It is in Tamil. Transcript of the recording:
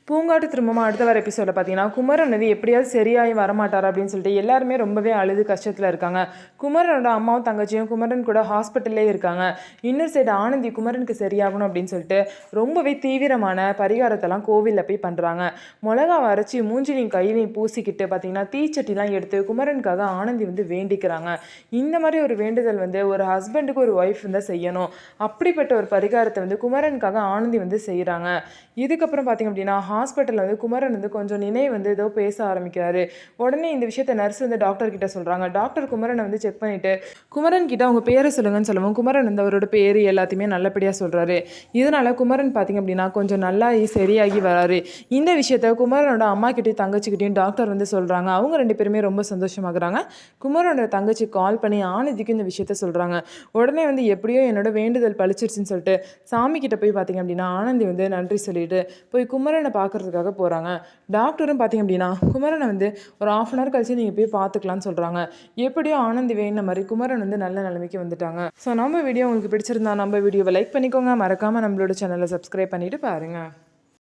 பூங்காட்டு திரும்பமா அடுத்த வர எபிசோட பார்த்தீங்கன்னா குமரன் வந்து எப்படியாவது சரியாகி வரமாட்டார் அப்படின்னு சொல்லிட்டு எல்லாருமே ரொம்பவே அழுது கஷ்டத்தில் இருக்காங்க. குமரனோட அம்மாவும் தங்கச்சியும் குமரன் கூட ஹாஸ்பிட்டல்லே இருக்காங்க. இன்னொரு சைடு ஆனந்தி குமரனுக்கு சரியாகணும் அப்படின்னு சொல்லிட்டு ரொம்பவே தீவிரமான பரிகாரத்தெல்லாம் கோவிலில் போய் பண்ணுறாங்க. மிளகாவை அரைச்சி மூஞ்சிலையும் கையிலையும் பூசிக்கிட்டு பார்த்தீங்கன்னா தீச்சட்டிலாம் எடுத்து குமரனுக்காக ஆனந்தி வந்து வேண்டிக்கிறாங்க. இந்த மாதிரி ஒரு வேண்டுதல் வந்து ஒரு ஹஸ்பண்டுக்கு ஒரு ஒய்ஃப் வந்து செய்யணும். அப்படிப்பட்ட ஒரு பரிகாரத்தை வந்து குமரனுக்காக ஆனந்தி வந்து செய்கிறாங்க. இதுக்கப்புறம் பார்த்திங்க அப்படின்னா ஹாஸ்பிட்டலில் வந்து குமரன் வந்து கொஞ்சம் நினைவு வந்து ஏதோ பேச ஆரம்பிக்கிறாரு. உடனே இந்த விஷயத்தை நர்ஸ் வந்து டாக்டர் கிட்ட சொல்கிறாங்க. டாக்டர் குமரனை வந்து செக் பண்ணிவிட்டு குமரன் கிட்ட அவங்க பேரை சொல்லுங்கன்னு சொல்லவும் குமரன் வந்து அவரோட பேர் எல்லாத்தையுமே நல்லபடியாக சொல்கிறாரு. இதனால் குமரன் பார்த்திங்க அப்படின்னா கொஞ்சம் நல்லா சரியாகி வராரு. இந்த விஷயத்த குமரனோட அம்மா கிட்டையும் தங்கச்சிக்கிட்டையும் டாக்டர் வந்து சொல்கிறாங்க. அவங்க ரெண்டு பேருமே ரொம்ப சந்தோஷமாகறாங்க. குமரனோட தங்கச்சி கால் பண்ணி ஆனந்திக்கு இந்த விஷயத்த சொல்கிறாங்க. உடனே வந்து எப்படியோ என்னோட வேண்டுதல் பழிச்சிருச்சுன்னு சொல்லிட்டு சாமி கிட்ட போய் பார்த்திங்க அப்படின்னா ஆனந்தி வந்து நன்றி சொல்லிட்டு போய் குமரனை பார்க்கறதுக்காக போகிறாங்க. டாக்டரும் பார்த்திங்க அப்படின்னா குமரனை வந்து ஒரு 1/2 hour கழிச்சு நீங்கள் போய் பார்த்துக்கலான்னு சொல்கிறாங்க. எப்படியோ ஆனந்தி வேணுன மாதிரி குமரன் வந்து நல்ல நிலைமைக்கு வந்துட்டாங்க. ஸோ நம்ம வீடியோ உங்களுக்கு பிடிச்சிருந்தா நம்ம வீடியோவை லைக் பண்ணிக்கோங்க. மறக்காமல் நம்மளோட சேனலை சப்ஸ்கிரைப் பண்ணிவிட்டு பாருங்கள்.